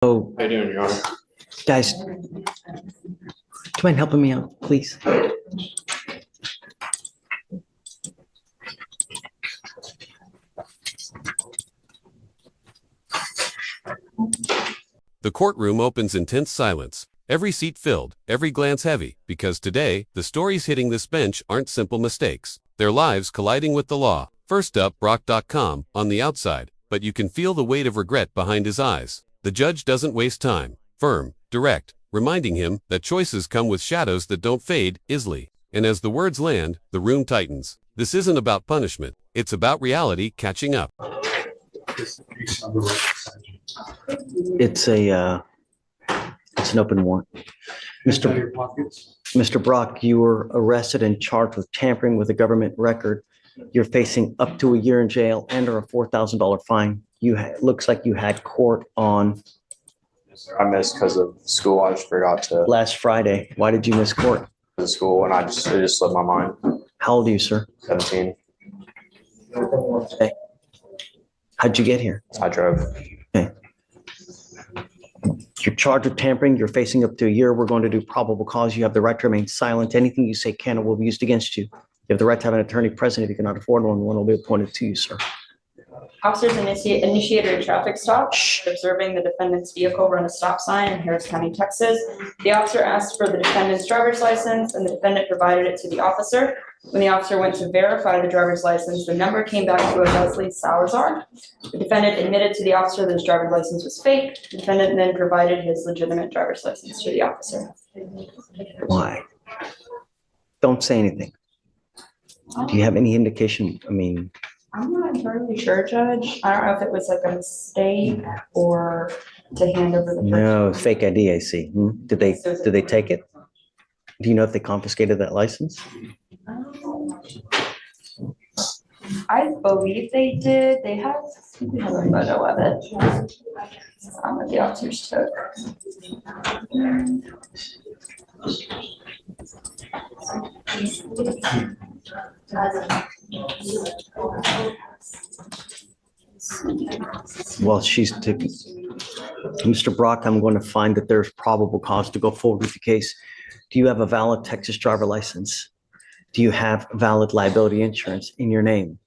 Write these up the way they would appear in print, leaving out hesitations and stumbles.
Oh, How you doing, Your Honor? guys, do you mind helping me out, please? The courtroom opens in tense silence, every seat filled, every glance heavy, because today, the stories hitting this bench aren't simple mistakes. Their lives colliding with the law. First up, Brock.com, on the outside, but you can feel the weight of regret behind his eyes. The judge doesn't waste time, firm, direct, reminding him that choices come with shadows that don't fade easily. And as the words land, the room tightens. This isn't about punishment, it's about reality catching up. It's an open warrant. Mr. Brock, you were arrested and charged with tampering with a government record. You're facing up to a year in jail and or a $4,000 fine. Looks like you had court on I missed because of school. I just forgot to last Friday. Why did you miss court? the school, and it just slipped my mind. How old are you, sir? 17. Okay. How'd you get here? I drove. Okay. You're charged with tampering. You're facing up to a year. We're going to do probable cause. You have the right to remain silent. Anything you say can or will be used against you. You have the right to have an attorney present. If you cannot afford one will be appointed to you, sir. Officers initiated a traffic stop, observing the defendant's vehicle run a stop sign in Harris County, Texas. The officer asked for the defendant's driver's license, and the defendant provided it to the officer. When the officer went to verify the driver's license, the number came back to a Leslie Salazar. The defendant admitted to the officer that his driver's license was fake. The defendant then provided his legitimate driver's license to the officer. Why? Don't say anything. Do you have any indication? I mean, I'm not entirely sure, Judge. I don't know if it was like a mistake or to hand over the. no, fake ID, I see. Did they take it? Do you know if they confiscated that license? I believe they did. They have a photo of it. That the officers took. Well, Mr. Brock, I'm going to find that there's probable cause to go forward with the case. Do you have a valid Texas driver license? Do you have valid liability insurance in your name?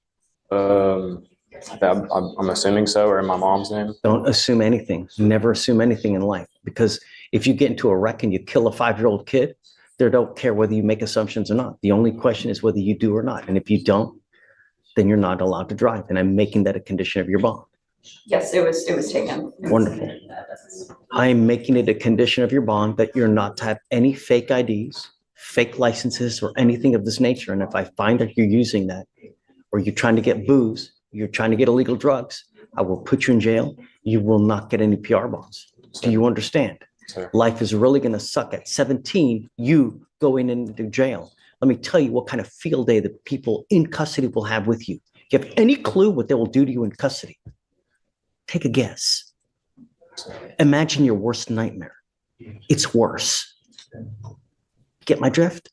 I'm assuming so, or in my mom's name. Don't assume anything. Never assume anything in life, because if you get into a wreck and you kill a 5-year-old kid, they don't care whether you make assumptions or not. The only question is whether you do or not. And if you don't, then you're not allowed to drive. And I'm making that a condition of your bond. Yes, it was taken. Wonderful. I am making it a condition of your bond that you're not to have any fake IDs, fake licenses, or anything of this nature. And if I find that you're using that, or you're trying to get booze, you're trying to get illegal drugs, I will put you in jail. You will not get any PR bonds. Do you understand? Sir. Life is really going to suck. At 17, you going into jail. Let me tell you what kind of field day the people in custody will have with you. Do you have any clue what they will do to you in custody? Take a guess. Imagine your worst nightmare. It's worse. Get my drift?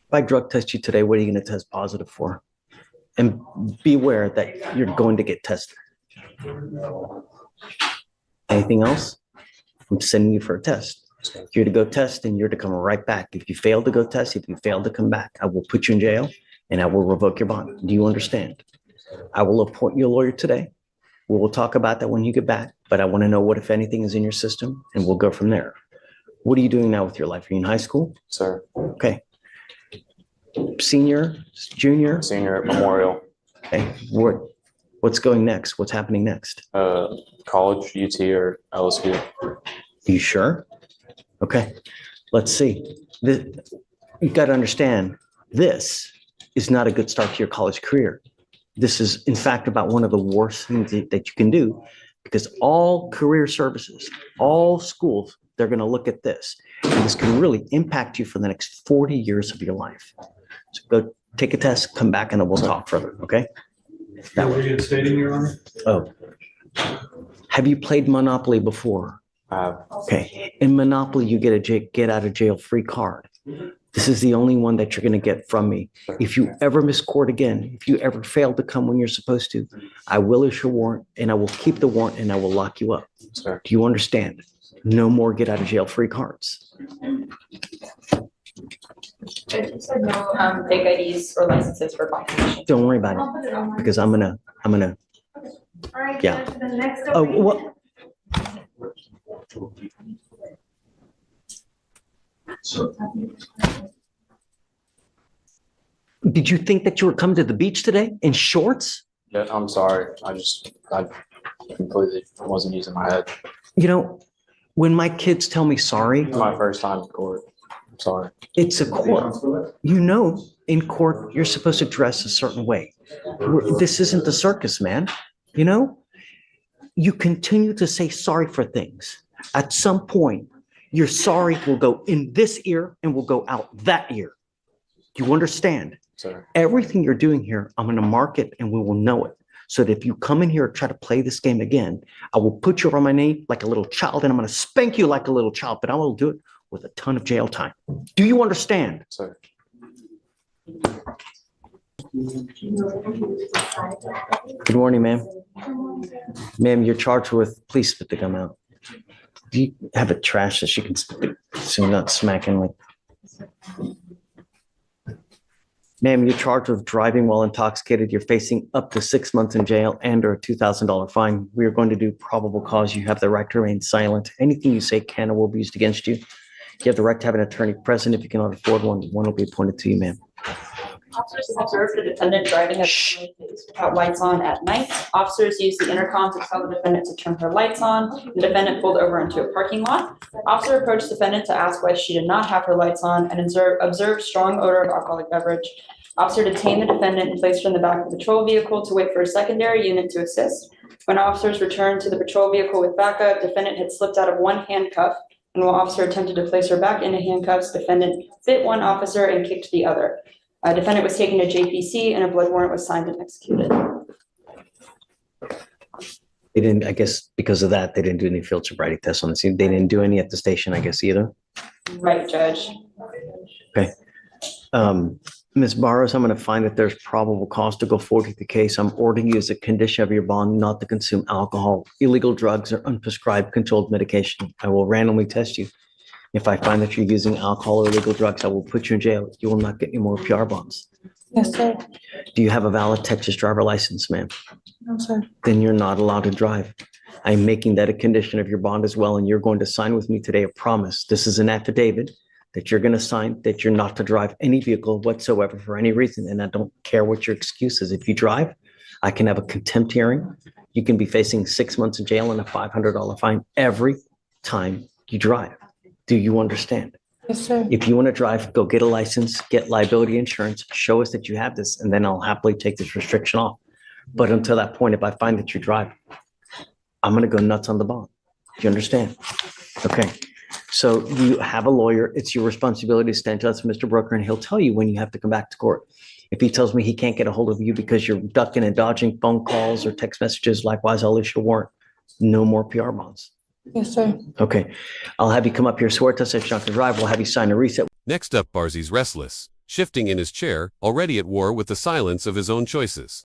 If I drug test you today, what are you going to test positive for? And beware that you're going to get tested. Anything else? I'm sending you for a test. You're to go test and you're to come right back. If you fail to go test, if you fail to come back, I will put you in jail and I will revoke your bond. Do you understand? I will appoint you a lawyer today. We will talk about that when you get back, but I want to know what, if anything, is in your system, and we'll go from there. What are you doing now with your life? Are you in high school? Sir. Okay. Senior, junior? Senior at Memorial. Okay. What's going next? What's happening next? College, UT, or LSU. You sure? Okay. Let's see. You've got to understand, this is not a good start to your college career. This is, in fact, about one of the worst things that you can do, because all career services, all schools, they're going to look at this. And this can really impact you for the next 40 years of your life. So go take a test, come back, and then we'll talk further, okay? That way. Reinstating, Your Honor? Oh. Have you played Monopoly before? Okay. In Monopoly, you get a get out of jail free card. This is the only one that you're going to get from me. If you ever miss court again, if you ever fail to come when you're supposed to, I will issue a warrant and I will keep the warrant and I will lock you up. Sir. Do you understand? No more get out of jail free cards. You said no, fake IDs or licenses for bond conditions. Don't worry about it because I'm gonna, All right, Yeah. Judge, the next. oh, what? Did you think that you were coming to the beach today in shorts? Yeah, I'm sorry. I completely wasn't using my head. You know, when my kids tell me sorry, It's my first time in court. I'm sorry. it's a court. You know, in court, you're supposed to dress a certain way. This isn't the circus, man. You know, you continue to say sorry for things. At some point, your sorry will go in this ear and will go out that ear. Do you understand? Sir. Everything you're doing here, I'm going to mark it and we will know it. So that if you come in here and try to play this game again, I will put you on my knee like a little child and I'm going to spank you like a little child, but I will do it with a ton of jail time. Do you understand? Sir. Good morning, ma'am. Ma'am, you're charged with, please spit the gum out. Do you have a trash that you can spit so you're not smacking like? Ma'am, you're charged with driving while intoxicated. You're facing up to 6 months in jail and or a $2,000 fine. We are going to do probable cause. You have the right to remain silent. Anything you say can or will be used against you. You have the right to have an attorney present. If you cannot afford one, one will be appointed to you, ma'am. Officers observed the defendant driving a without lights on at night. Officers used the intercom to tell the defendant to turn her lights on. The defendant pulled over into a parking lot. Officer approached the defendant to ask why she did not have her lights on and observed strong odor of alcoholic beverage. Officer detained the defendant and placed her in the back of the patrol vehicle to wait for a secondary unit to assist. When officers returned to the patrol vehicle with backup, defendant had slipped out of one handcuff, and while officer attempted to place her back into handcuffs, defendant bit one officer and kicked the other. Defendant was taken to JPC and a blood warrant was signed and executed. They didn't, I guess, because of that, they didn't do any field sobriety tests on the scene. They didn't do any at the station, I guess, either. Right, Judge. Okay. Ms. Barros, I'm going to find that there's probable cause to go forward with the case. I'm ordering you as a condition of your bond not to consume alcohol, illegal drugs, or unprescribed controlled medication. I will randomly test you. If I find that you're using alcohol or illegal drugs, I will put you in jail. You will not get any more PR bonds. Yes, sir. Do you have a valid Texas driver license, ma'am? No, sir. Then you're not allowed to drive. I'm making that a condition of your bond as well, and you're going to sign with me today a promise. This is an affidavit that you're going to sign that you're not to drive any vehicle whatsoever for any reason, and I don't care what your excuse is. If you drive, I can have a contempt hearing. You can be facing 6 months in jail and a $500 fine every time you drive. Do you understand? Yes, sir. If you want to drive, go get a license, get liability insurance, show us that you have this, and then I'll happily take this restriction off. But until that point, if I find that you drive, I'm going to go nuts on the bond. Do you understand? Okay. So you have a lawyer. It's your responsibility to stand to us, Mr. Brooker, and he'll tell you when you have to come back to court. If he tells me he can't get a hold of you because you're ducking and dodging phone calls or text messages, likewise, I'll issue a warrant. No more PR bonds. Yes, sir. Okay. I'll have you come up here, swear to us that you're not to drive. We'll have you sign a reset. Next up, Barzy's restless, shifting in his chair, already at war with the silence of his own choices.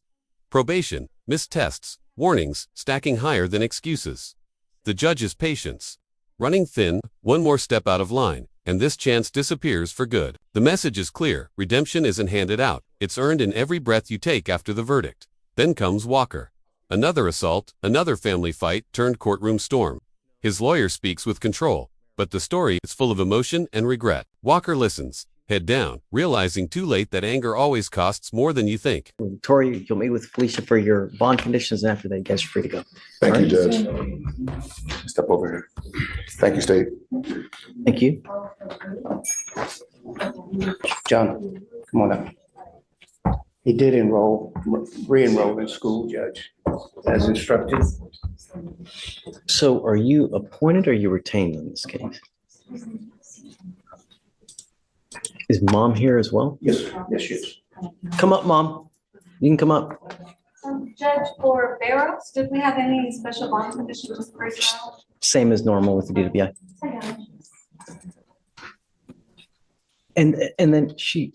Probation, missed tests, warnings, stacking higher than excuses. The judge's patience. Running thin, one more step out of line, and this chance disappears for good. The message is clear, redemption isn't handed out, it's earned in every breath you take after the verdict. Then comes Walker. Another assault, another family fight turned courtroom storm. His lawyer speaks with control, but the story is full of emotion and regret. Walker listens, head down, realizing too late that anger always costs more than you think. Tori, you'll meet with Felicia for your bond conditions, and after that, you guys are free to go. Thank you, Judge. Step over here. Thank you, State. Thank you. John, come on up. He did re-enroll in school, Judge, as instructed. So are you appointed or are you retained in this case? Is mom here as well? Yes, yes, yes. Come up, mom. You can come up. Judge, for Barrows, did we have any special bond conditions for personnel? Same as normal with the DWI. And then she's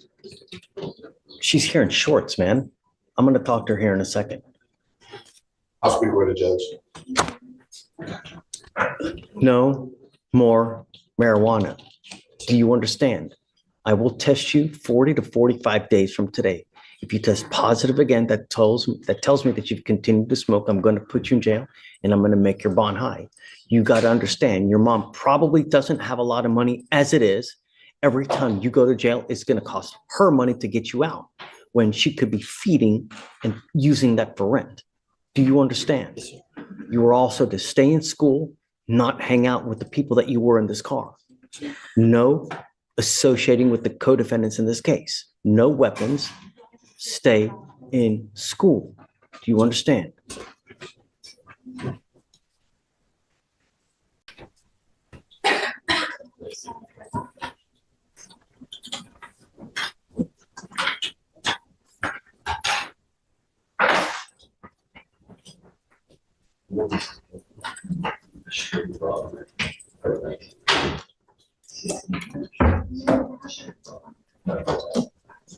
here in shorts, man. I'm gonna talk to her here in a second. I'll speak with the judge. No more marijuana. Do you understand? I will test you 40 to 45 days from today. If you test positive again, that tells me that you've continued to smoke. I'm going to put you in jail and I'm going to make your bond high. You got to understand, your mom probably doesn't have a lot of money as it is. Every time you go to jail, it's going to cost her money to get you out when she could be feeding and using that for rent. Do you understand? You are also to stay in school, not hang out with the people that you were in this car. No associating with the co-defendants in this case. No weapons. Stay in school. Do you understand?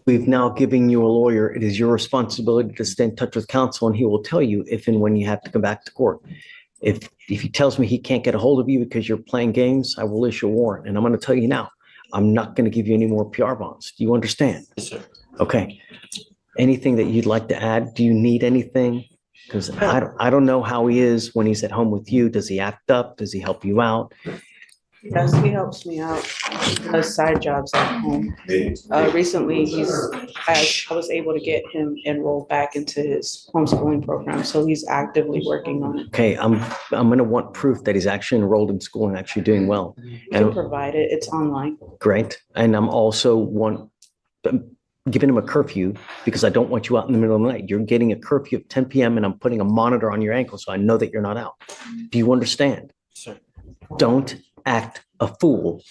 We've now given you a lawyer. It is your responsibility to stay in touch with counsel, and he will tell you if and when you have to come back to court. If he tells me he can't get a hold of you because you're playing games, I will issue a warrant. And I'm going to tell you now, I'm not going to give you any more PR bonds. Do you understand? Yes, sir. Okay. Anything that you'd like to add? Do you need anything? Because I don't know how he is when he's at home with you. Does he act up? Does he help you out? Yes, he helps me out. He does side jobs at home. Recently, I was able to get him enrolled back into his homeschooling program, so he's actively working on it. Okay, I'm going to want proof that he's actually enrolled in school and actually doing well. We can provide it. It's online. Great. And I'm also giving him a curfew because I don't want you out in the middle of the night. You're getting a curfew at 10 p.m. and I'm putting a monitor on your ankle so I know that you're not out. Do you understand? Sir. Don't act a fool.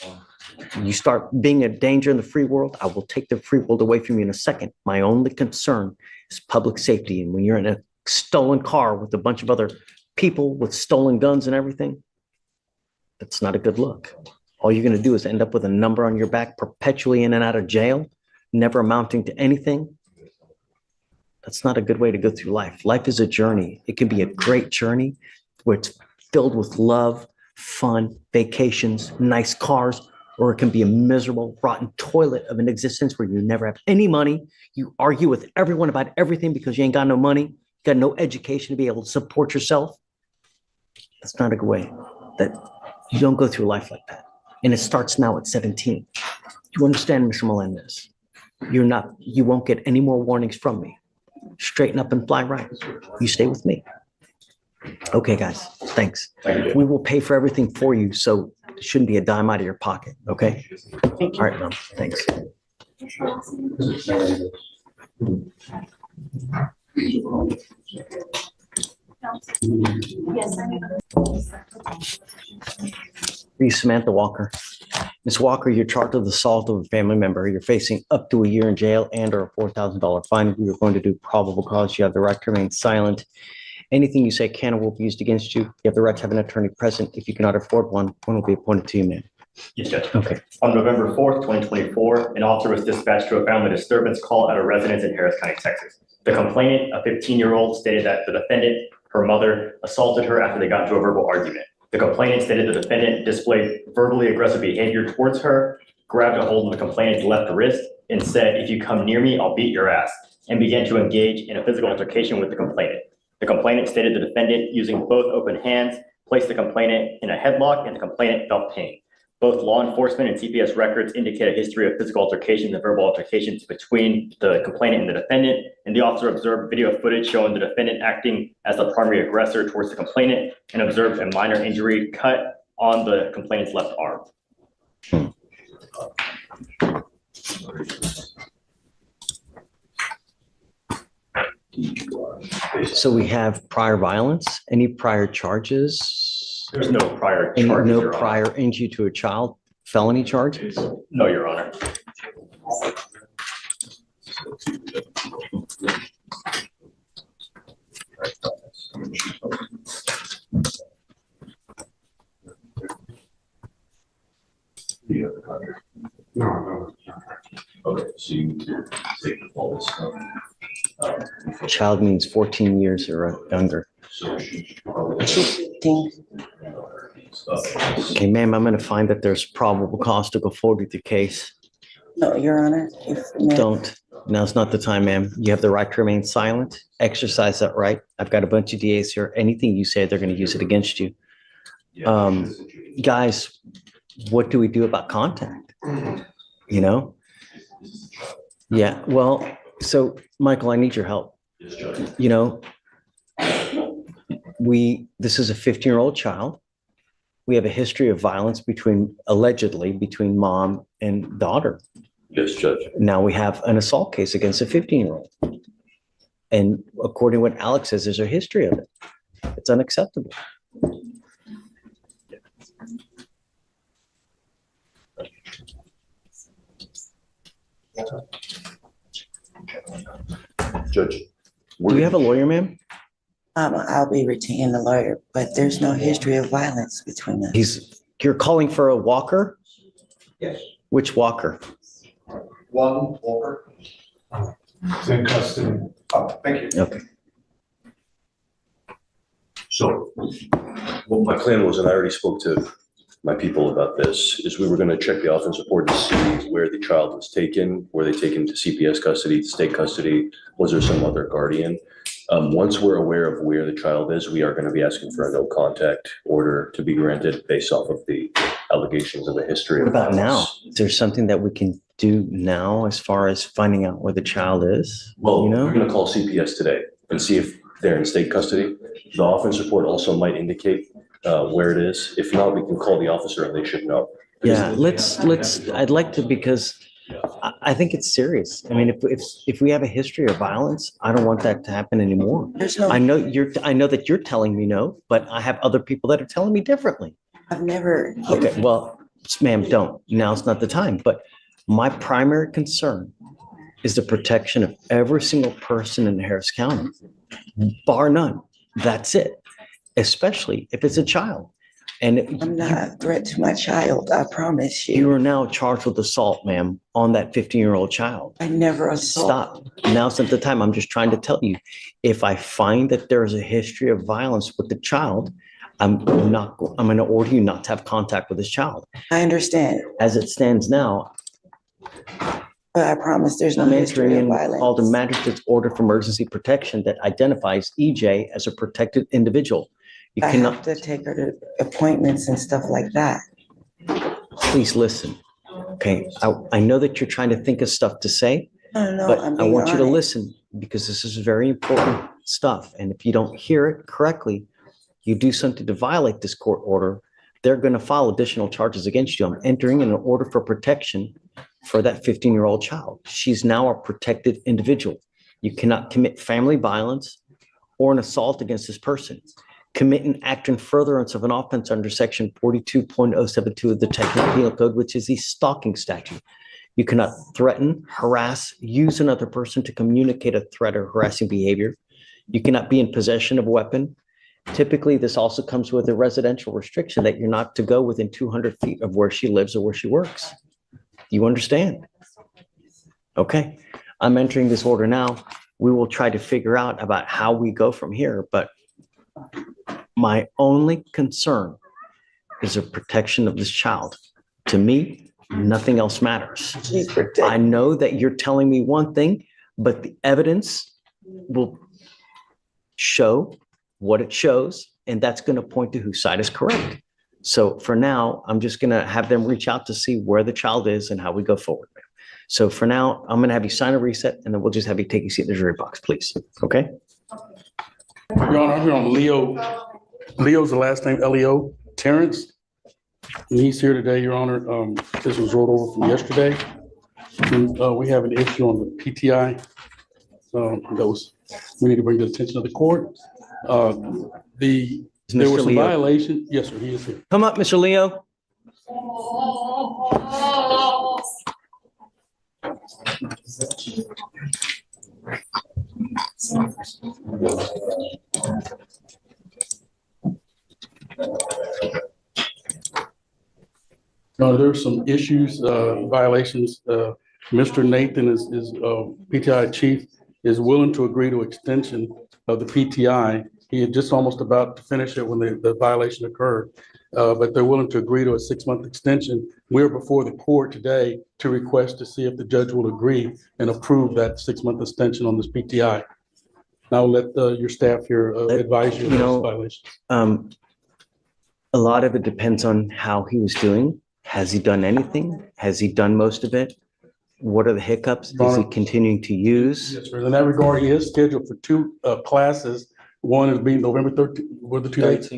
You start being a danger in the free world, I will take the free world away from you in a second. My only concern is public safety. And when you're in a stolen car with a bunch of other people with stolen guns and everything, that's not a good look. All you're going to do is end up with a number on your back, perpetually in and out of jail, never amounting to anything. That's not a good way to go through life. Life is a journey. It can be a great journey where it's filled with love, fun, vacations, nice cars, or it can be a miserable, rotten toilet of an existence where you never have any money. You argue with everyone about everything because you ain't got no money. You got no education to be able to support yourself. That's not a good way. That you don't go through life like that. And it starts now at 17. You understand, Mr. Melendez? You won't get any more warnings from me. Straighten up and fly right. You stay with me. Okay, guys, thanks. Thank you. We will pay for everything for you, so it shouldn't be a dime out of your pocket, okay? All right, Mom, thanks. Yes, I Are you Samantha Walker? Ms. Walker, you're charged with assault of a family member. You're facing up to a year in jail and or a $4,000 fine. We are going to do probable cause. You have the right to remain silent. Anything you say can or will be used against you. You have the right to have an attorney present. If you cannot afford one will be appointed to you, ma'am. Yes, Judge. Okay. On November 4th, 2024, an officer was dispatched to a family disturbance call at a residence in Harris County, Texas. The complainant, a 15-year-old, stated that the defendant, her mother, assaulted her after they got into a verbal argument. The complainant stated the defendant displayed verbally aggressive behavior towards her, grabbed a hold of the complainant's left wrist, and said, "If you come near me, I'll beat your ass," and began to engage in a physical altercation with the complainant. The complainant stated the defendant, using both open hands, placed the complainant in a headlock and the complainant felt pain. Both law enforcement and CPS records indicate a history of physical altercations and verbal altercations between the complainant and the defendant, and the officer observed video footage showing the defendant acting as the primary aggressor towards the complainant and observed a minor injury cut on the complainant's left arm. So we have prior violence, any prior charges? There's no prior charges, No Your Honor. prior injury to a child, felony charges? No, Your Honor. No. Child means 14 years or younger. Okay, ma'am, I'm going to find that there's probable cause to go forward with your case. No, Your Honor, Don't. Now's not the time, ma'am. You have the right to remain silent. Exercise that right. I've got a bunch of DAs here. Anything you say, they're going to use it against you. Guys, what do we do about contact? You know? Yeah, well, so Michael, I need your help. You know, this is a 15-year-old child. We have a history of violence allegedly between mom and daughter. Yes, Judge. Now we have an assault case against a 15-year-old. And according to what Alex says, there's a history of it. It's unacceptable. Judge. Do you have a lawyer, ma'am? I'll be retaining the lawyer, but there's no history of violence between us. You're calling for a walker? Yes. Which walker? One Walker. It's in custody. Oh, thank you. Okay. So what my plan was, and I already spoke to my people about this, is we were going to check the offense report to see where the child was taken. Were they taken to CPS custody, state custody? Was there some other guardian? Once we're aware of where the child is, we are going to be asking for a no contact order to be granted based off of the allegations of a history What of about now? violence. Is there something that we can do now as far as finding out where the child is? Well, You know? we're going to call CPS today and see if they're in state custody. The offense report also might indicate where it is. If not, we can call the officer and they should know. Yeah, I'd like to, because I think it's serious. I mean, if we have a history of violence, I don't want that to happen anymore. I know that you're telling me no, but I have other people that are telling me differently. I've never. Okay, well, ma'am, don't. Now's not the time. But my primary concern is the protection of every single person in Harris County, bar none. That's it. Especially if it's a child. And I'm not a threat to my child, I promise you. You are now charged with assault, ma'am, on that 15-year-old child. I never assault. Stop. Now's not the time. I'm just trying to tell you, if I find that there's a history of violence with the child, I'm going to order you not to have contact with this child. I understand. As it stands now, but I promise there's no I'm history entering of in violence. called a magistrate's order for emergency protection that identifies EJ as a protected individual. You I cannot. have to take her to appointments and stuff like that. Please listen. Okay, I know that you're trying to think of stuff to say, No, but I'm I being want you to honest. listen, because this is very important stuff. And if you don't hear it correctly, you do something to violate this court order, they're going to file additional charges against you. I'm entering in an order for protection for that 15-year-old child. She's now a protected individual. You cannot commit family violence or an assault against this person. Commit an act in furtherance of an offense under section 42.072 of the Technical Penal Code, which is the stalking statute. You cannot threaten, harass, use another person to communicate a threat or harassing behavior. You cannot be in possession of a weapon. Typically, this also comes with a residential restriction that you're not to go within 200 feet of where she lives or where she works. Do you understand? Okay, I'm entering this order now. We will try to figure out about how we go from here, but my only concern is the protection of this child. To me, nothing else matters. I know that you're telling me one thing, but the evidence will show what it shows, and that's going to point to whose side is correct. So for now, I'm just going to have them reach out to see where the child is and how we go forward. So for now, I'm going to have you sign a reset, and then we'll just have you take a seat in the jury box, please. Okay? Your Honor, I'm here on Leo. Leo's the last name, Leo Terrence. And he's here today, Your Honor. This was rolled over from yesterday. And, we have an issue on the PTI. We need to bring to the attention of the court. There was some violation. Yes, sir, he is here. Come up, Mr. Leo. There's some issues, violations Mr. Nathan is PTI chief is willing to agree to extension of the PTI. He had just almost about to finish it when the violation occurred. But they're willing to agree to a 6-month extension. We're before the court today to request to see if the judge will agree and approve that 6-month extension on this PTI. Now let your staff here advise you of this violation. A lot of it depends on how he was doing. Has he done anything? Has he done most of it? What are the hiccups? Is he continuing to use? Yes, sir. In that regard, he is scheduled for 2 classes. One is being November 13th. What are the 2 dates?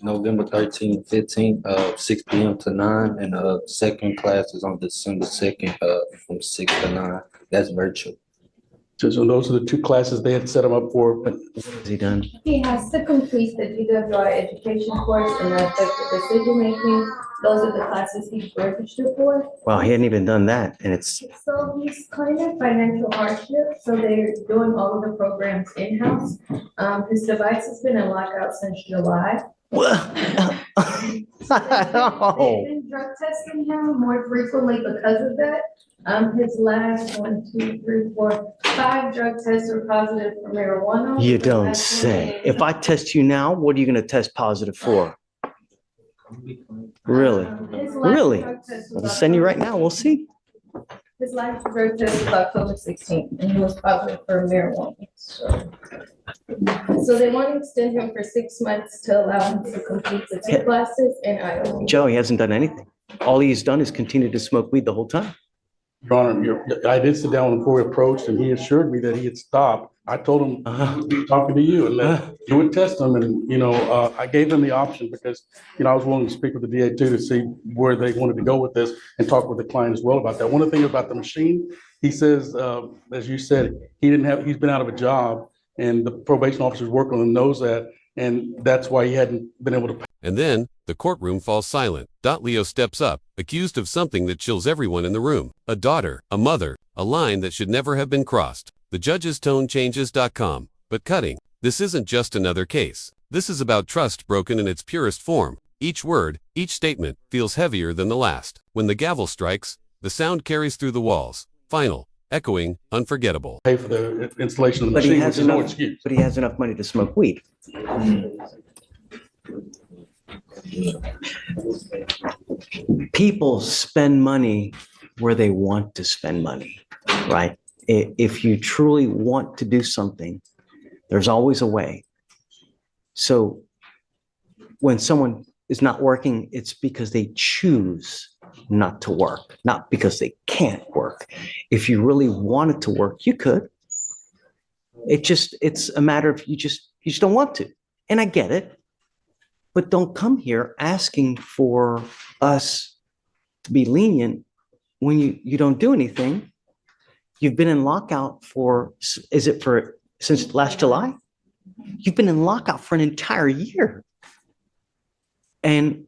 November 13th, 15th, 6 p.m. to 9, and second class is on December 2nd, from 6 to 9. That's virtual. So those are the 2 classes they had set him up for. But what has he done? He has to complete the DWI education course and the effective decision making. Those are the classes he's registered for. Wow, he hadn't even done that, and it's. So he's kind of financial hardship, so they're doing all of the programs in-house. His device has been in lockout since July. They've been drug testing him more frequently because of that. His last 5 drug tests are positive for marijuana. You don't say. If I test you now, what are you going to test positive for? Really? Really? I'll send you right now. We'll see. His last drug test was October 16th, and he was positive for marijuana. So they want to extend him for 6 months to allow him to complete the 2 classes in Iowa. Joe, he hasn't done anything. All he's done is continue to smoke weed the whole time. Your Honor, I did sit down before he approached, and he assured me that he had stopped. I told him he would be talking to you and that you would test him. And, I gave them the option because, I was willing to speak with the DA too to see where they wanted to go with this and talk with the client as well about that. One of the things about the machine, he says, as you said, he's been out of a job and the probation officer's working on him, knows that. And that's why he hadn't been able to. And then the courtroom falls silent. Leo steps up, accused of something that chills everyone in the room. A daughter, a mother, a line that should never have been crossed. The judge's tone changes.com. But cutting. This isn't just another case. This is about trust broken in its purest form. Each word, each statement feels heavier than the last. When the gavel strikes, the sound carries through the walls. Final, echoing, unforgettable. Pay for the installation of the machine, which is no excuse. But he has enough money to smoke weed. People spend money where they want to spend money, right? If you truly want to do something, there's always a way. So when someone is not working, it's because they choose not to work, not because they can't work. If you really wanted to work, you could. It's a matter of you just don't want to. And I get it. But don't come here asking for us to be lenient when you don't do anything. You've been in lockout since last July? You've been in lockout for an entire year. And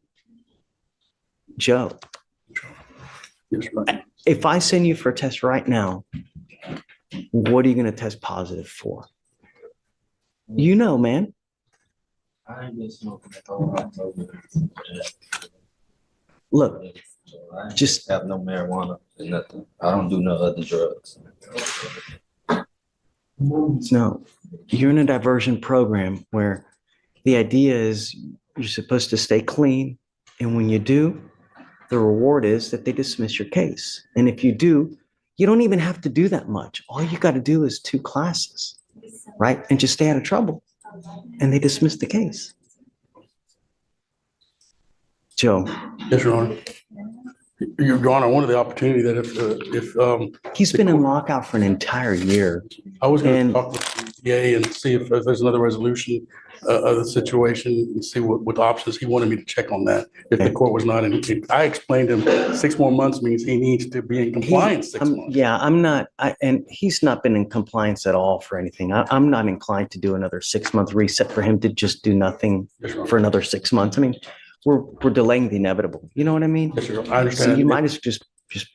Joe, if I send you for a test right now, what are you going to test positive for? Man. I ain't been smoking at all. Look, I just have no marijuana and nothing. I don't do no other drugs. No, you're in a diversion program where the idea is you're supposed to stay clean. And when you do, the reward is that they dismiss your case. And if you do, you don't even have to do that much. All you got to do is 2 classes, right? And just stay out of trouble. And they dismissed the case. Joe. Yes, Your Honor. Your Honor, one of the opportunity that if he's been in lockout for an entire year. I was going to talk with the DA and see if there's another resolution of the situation and see what options he wanted me to check on that. If the court was not in, I explained to him 6 more months means he needs to be in compliance 6 months. Yeah, I'm not, and he's not been in compliance at all for anything. I'm not inclined to do another 6-month reset for him to just do nothing for another 6 months. I mean, we're delaying the inevitable. You know what I mean? Yes, sir. I understand. So you might as just. Yes,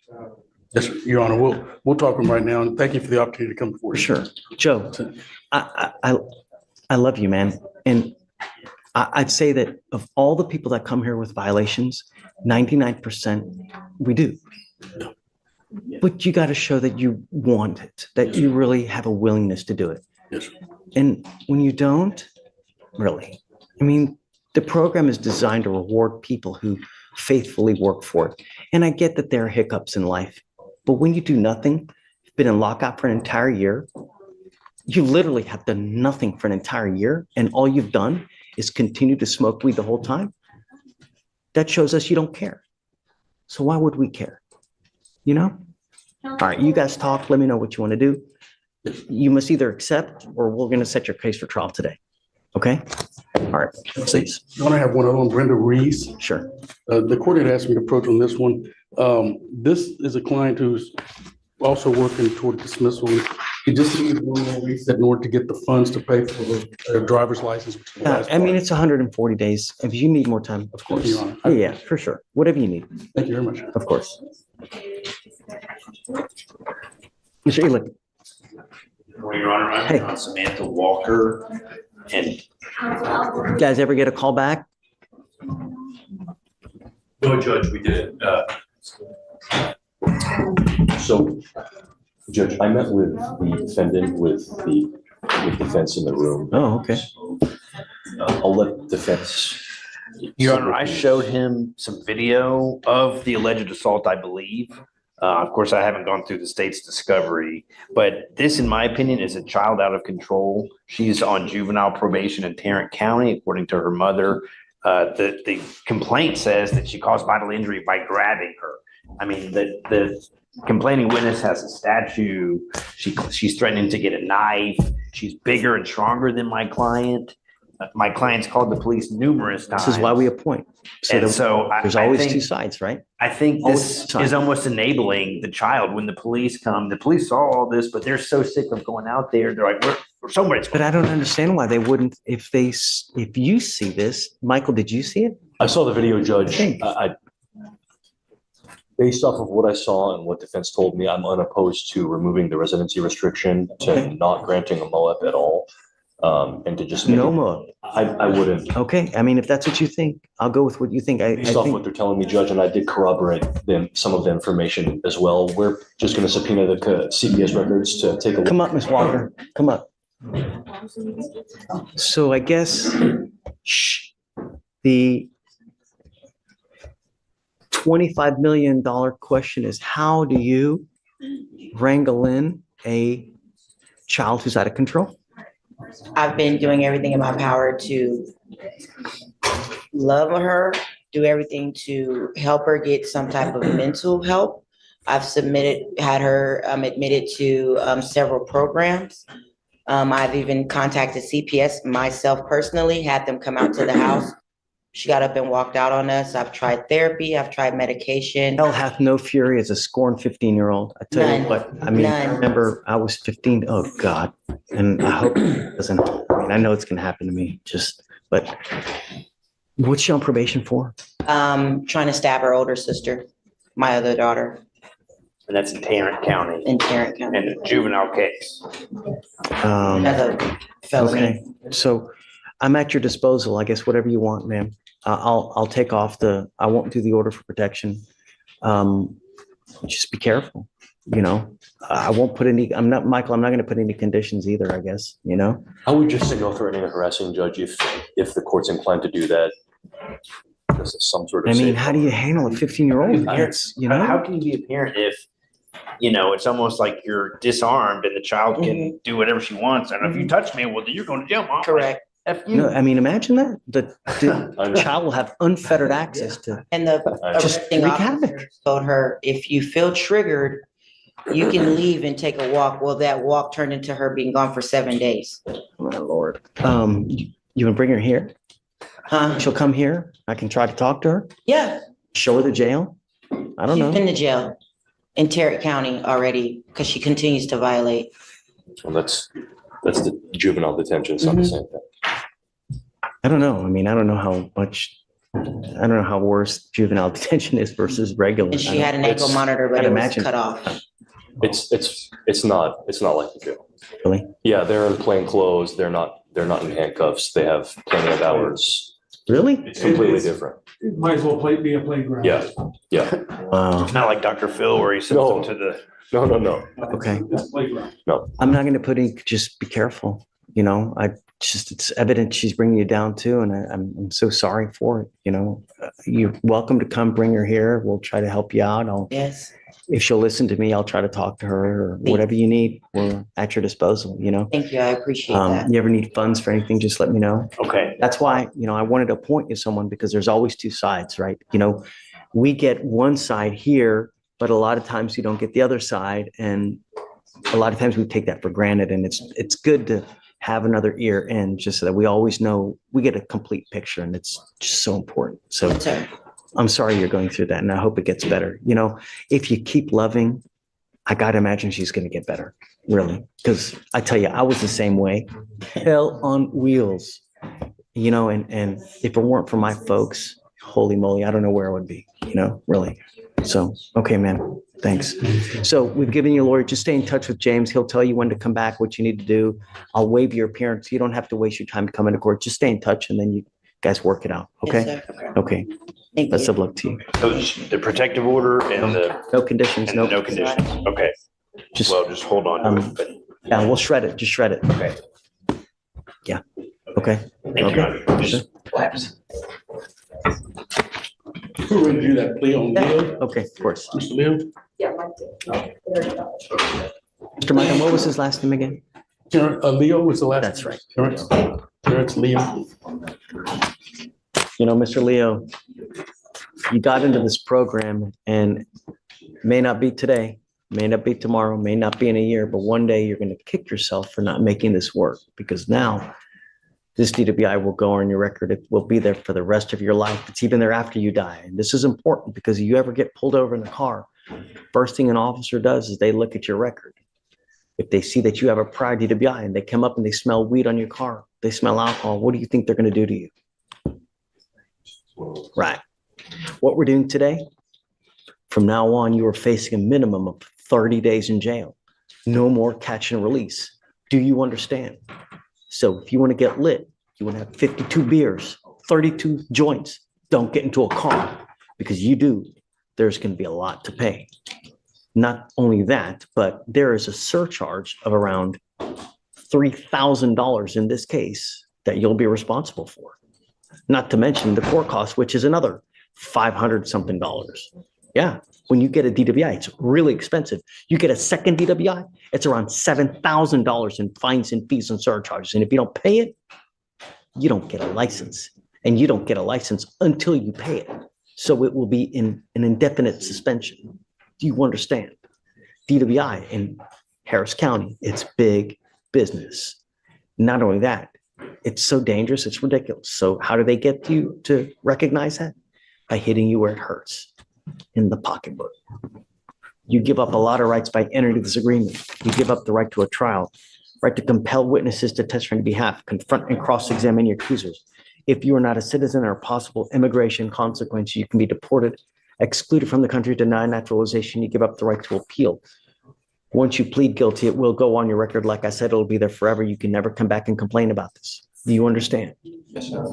sir. Your Honor, we'll talk to him right now, and thank you for the opportunity to come before you. Sure, Joe. I love you, man, and I'd say that of all the people that come here with violations, 99% we do. But you got to show that you want it, that you really have a willingness to do it. Yes, sir. And when you don't, really, I mean, the program is designed to reward people who faithfully work for it. And I get that there are hiccups in life, but when you do nothing, you've been in lockout for an entire year, you literally have done nothing for an entire year, and all you've done is continue to smoke weed the whole time. That shows us you don't care. So why would we care? You know? All right, you guys talk. Let me know what you want to do. You must either accept or we're going to set your case for trial today. Okay? All right, please. I want to have one other one, Brenda Reese. Sure. The court had asked me to approach on this one. This is a client who's also working toward dismissal. He just needs one more reset in order to get the funds to pay for the driver's license. Which is the last I mean, part. it's 140 days. If you need more time, of course. Your Honor. Oh, yeah, for sure. Whatever you need, Thank you very much. of course. Mr. Elick. Morning, Your Honor. Hey. I'm Samantha Walker, and You guys ever get a call back? no, Judge, we did. So, Judge, I met with the defendant with defense in the room. Oh, okay. I'll let defense. Your Honor, I showed him some video of the alleged assault, I believe. Of course, I haven't gone through the state's discovery, but this, in my opinion, is a child out of control. She's on juvenile probation in Tarrant County, according to her mother. The complaint says that she caused bodily injury by grabbing her. I mean, the complaining witness has a statue. She's threatening to get a knife. She's bigger and stronger than my client. My client's called the police numerous times. This is why we appoint. And there- so there's I always think- two sides, right? I think Always this two sides. is almost enabling the child when the police come. The police saw all this, but they're so sick of going out there. They're like, we're somewhere. It's But I don't understand why they wouldn't, if you see this, Michael, did you see it? I saw the video, Judge. Based off of what I saw and what defense told me, I'm unopposed to removing the residency restriction, to not granting a MOAP at all, and to just. No more. I wouldn't. Okay, I mean, if that's what you think, I'll go with what you think. I Based off what think, they're telling me, Judge, and I did corroborate some of the information as well. We're just going to subpoena the CPS records to take a look. come up, Ms. Walker, come up. So I guess, the $25 million question is, how do you wrangle in a child who's out of control? I've been doing everything in my power to love her, do everything to help her get some type of mental help. I've had her admitted to several programs. I've even contacted CPS myself personally, had them come out to the house. She got up and walked out on us. I've tried therapy. I've tried medication. Hell hath no fury as a scorned 15-year-old. I tell you None. what, I mean, I None. remember I was 15. Oh, God. And I hope it doesn't, I mean, I know it's going to happen to me, but what's she on probation for? Trying to stab her older sister, my other daughter, And that's in Tarrant County, in Tarrant County. and a juvenile case. Another felony. Okay, so I'm at your disposal, I guess, whatever you want, ma'am. I'll take off I won't do the order for protection. Just be careful, you know? I won't put I'm not going to put any conditions either, I guess, you know? I would just say no threatening or harassing, Judge, if the court's inclined to do that. This is some sort of. I mean, safe how do you handle a 15-year-old? It's, you know? How can you be a parent if, it's almost like you're disarmed and the child can do whatever she wants? And if you touch me, well, then you're going to jail, Mom. Correct. F you. No, I mean, imagine that. The child will have unfettered access to. And the Just arresting wreak officer havoc. told her, if you feel triggered, you can leave and take a walk. Well, that walk turned into her being gone for 7 days. My Lord. You can bring her here? She'll come here. I can try to talk to her. Yeah. Show her the jail. I don't know. She's been to jail in Tarrant County already because she continues to violate. Well, that's the juvenile detention. It's not the same thing. I don't know. I mean, I don't know how worse juvenile detention is versus regular. And she had an ankle monitor, but it was cut off. It's not like the jail. Really? Yeah, they're in plain clothes. They're not in handcuffs. They have plenty of hours. Really? It's completely different. It might as well be a playground. Yeah, yeah. Wow. It's not like Dr. Phil where he sends them to the. No. Okay. It's playground. No. I'm not going to put any, just be careful. You know, it's evident she's bringing you down too. And I'm so sorry for it. You know, you're welcome to come bring her here. We'll try to help you out. Yes, If she'll listen to me, I'll try to talk to her or whatever you need. We're at your disposal, you know. thank you. I appreciate that. You ever need funds for anything, just let me know. Okay. That's why, you know, I wanted to appoint you someone because there's always two sides, right? You know, we get one side here, but a lot of times you don't get the other side. And a lot of times we take that for granted. And it's good to have another ear in just so that we always know we get a complete picture. And it's just so important. So Yes, sir. I'm sorry you're going through that. And I hope it gets better. You know, if you keep loving, I got to imagine she's going to get better, really. Because I tell you, I was the same way. Hell on wheels, you know, and if it weren't for my folks, holy moly, I don't know where I would be, you know, really. So, okay, man, thanks. So we've given you a lawyer. Just stay in touch with James. He'll tell you when to come back, what you need to do. I'll waive your appearance. You don't have to waste your time to come into court. Just stay in touch and then you guys work it out. Okay? Yes, sir. Okay. Thank Best you. of luck to you. So the protective order and the. No conditions, And no. no conditions. Okay. Just, Well, just hold on to it, but. yeah, we'll shred it. Just shred it. Okay. Yeah. Okay. Thank you. Okay. Just lapse. We're ready to do that plea on Leo, Okay, of course. Mr. Leo. Yeah, Mike did. Mr. Michael, what was his last name again? Leo was the last. That's right. Terrence Leo. You know, Mr. Leo, you got into this program and may not be today, may not be tomorrow, may not be in a year, but one day you're going to kick yourself for not making this work because now this DWI will go on your record. It will be there for the rest of your life. It's even there after you die. And this is important because if you ever get pulled over in a car, first thing an officer does is they look at your record. If they see that you have a prior DWI and they come up and they smell weed on your car, they smell alcohol, what do you think they're going to do to you? Right. What we're doing today, from now on, you are facing a minimum of 30 days in jail. No more catch and release. Do you understand? So if you want to get lit, you want to have 52 beers, 32 joints, don't get into a car because you do, there's going to be a lot to pay. Not only that, but there is a surcharge of around $3,000 in this case that you'll be responsible for. Not to mention the court cost, which is another $500 something. Yeah. When you get a DWI, it's really expensive. You get a second DWI, it's around $7,000 in fines and fees and surcharges. And if you don't pay it, you don't get a license. And you don't get a license until you pay it. So it will be in an indefinite suspension. Do you understand? DWI in Harris County, it's big business. Not only that, it's so dangerous, it's ridiculous. So how do they get you to recognize that? By hitting you where it hurts, in the pocketbook. You give up a lot of rights by entering this agreement. You give up the right to a trial, right to compel witnesses to testify on your behalf, confront and cross-examine your accusers. If you are not a citizen or possible immigration consequence, you can be deported, excluded from the country, denied naturalization. You give up the right to appeal. Once you plead guilty, it will go on your record. Like I said, it'll be there forever. You can never come back and complain about this. Do you understand? Yes, sir.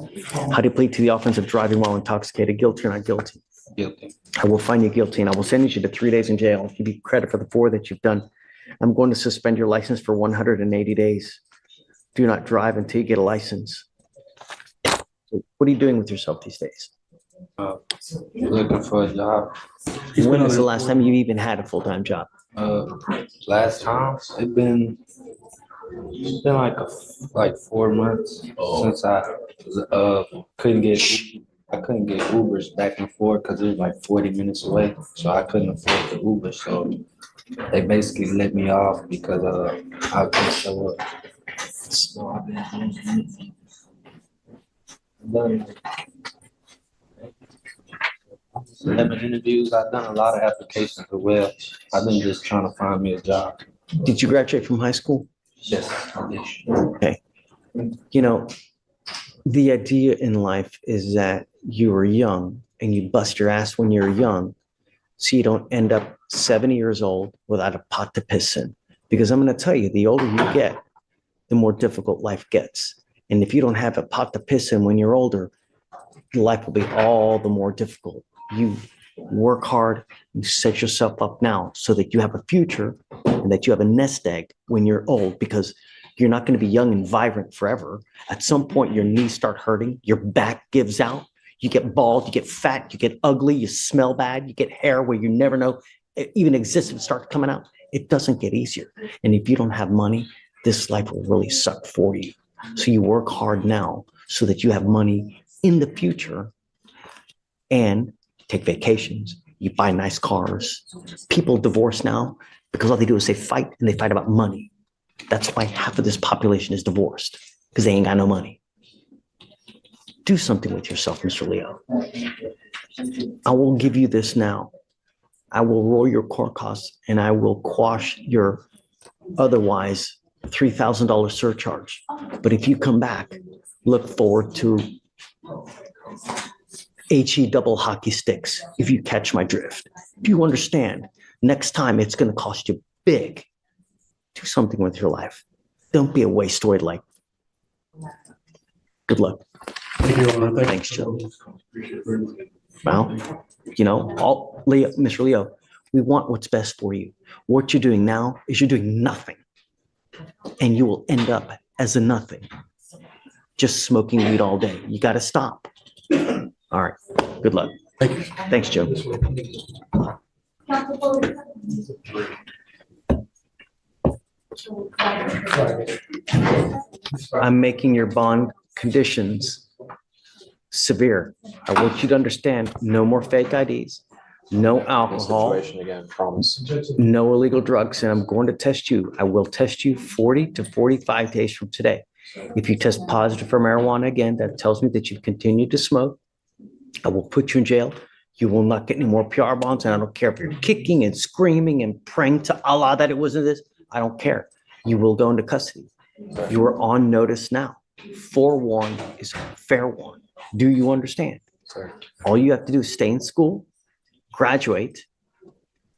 How do you plead to the offense of driving while intoxicated? Guilty or not guilty? Guilty. I will find you guilty and I will sentence you to 3 days in jail. I'll give you credit for the 4 that you've done. I'm going to suspend your license for 180 days. Do not drive until you get a license. So what are you doing with yourself these days? Looking for a job. When was the last time you even had a full-time job? Last time it's been like 4 months since I couldn't get Ubers back and forth because it was like 40 minutes away, so I couldn't afford the Uber. So they basically let me off because I couldn't show up. So I've been done 11 interviews. I've done a lot of applications as well. I've been just trying to find me a job. Did you graduate from high school? Yes. Okay. You know, the idea in life is that you were young and you bust your ass when you're young so you don't end up 70 years old without a pot to piss in. Because I'm going to tell you, the older you get, the more difficult life gets. And if you don't have a pot to piss in when you're older, life will be all the more difficult. You work hard, you set yourself up now so that you have a future and that you have a nest egg when you're old, because you're not going to be young and vibrant forever. At some point, your knees start hurting, your back gives out, you get bald, you get fat, you get ugly, you smell bad, you get hair where you never know it even exists and starts coming out. It doesn't get easier. And if you don't have money, this life will really suck for you. So you work hard now so that you have money in the future and take vacations. You buy nice cars. People divorce now because all they do is they fight, and they fight about money. That's why half of this population is divorced, because they ain't got no money. Do something with yourself, Mr. Leo. I will give you this now. I will roll your court costs, and I will quash your otherwise $3,000 surcharge. But if you come back, look forward to HE double hockey sticks, if you catch my drift. If you understand, next time it's going to cost you big. Do something with your life. Don't be a wastoid like. Good luck. Thank you, Your Honor. Thanks, Joe. Well, you know, Leo, Mr. Leo, we want what's best for you. What you're doing now is you're doing nothing, and you will end up as a nothing, just smoking weed all day. You got to stop. All right. Good luck. Thank you. Thanks, Joe. I'm making your bond conditions severe. I want you to understand, no more fake IDs, no alcohol, Situation again, promise. no illegal drugs, and I'm going to test you. I will test you 40 to 45 days from today. If you test positive for marijuana again, that tells me that you've continued to smoke. I will put you in jail. You will not get any more PR bonds, and I don't care if you're kicking and screaming and praying to Allah that it wasn't this. I don't care. You will go into custody. You are on notice now. Forewarned is fair warned. Do you understand? Sir. All you have to do is stay in school, graduate,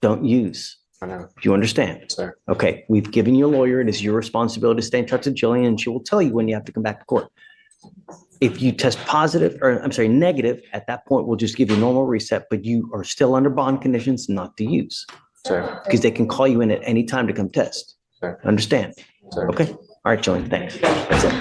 don't use. I know. Do you understand? Sir. Okay, we've given you a lawyer. It is your responsibility to stay in touch with Jillian, and she will tell you when you have to come back to court. If you test positive, or I'm sorry, negative, at that point, we'll just give you a normal reset, but you are still under bond conditions not to use. Sir. Because they can call you in at any time to come test. Sir. Understand? Sir. Okay? All right, Jillian, thanks. That's it.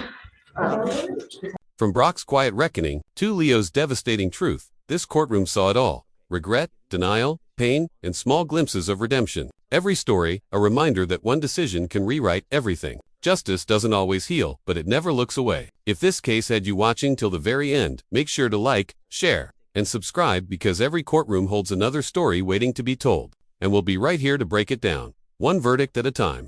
From Brock's quiet reckoning to Leo's devastating truth, this courtroom saw it all. Regret, denial, pain, and small glimpses of redemption. Every story, a reminder that one decision can rewrite everything. Justice doesn't always heal, but it never looks away. If this case had you watching till the very end, make sure to like, share, and subscribe, because every courtroom holds another story waiting to be told. And we'll be right here to break it down, one verdict at a time.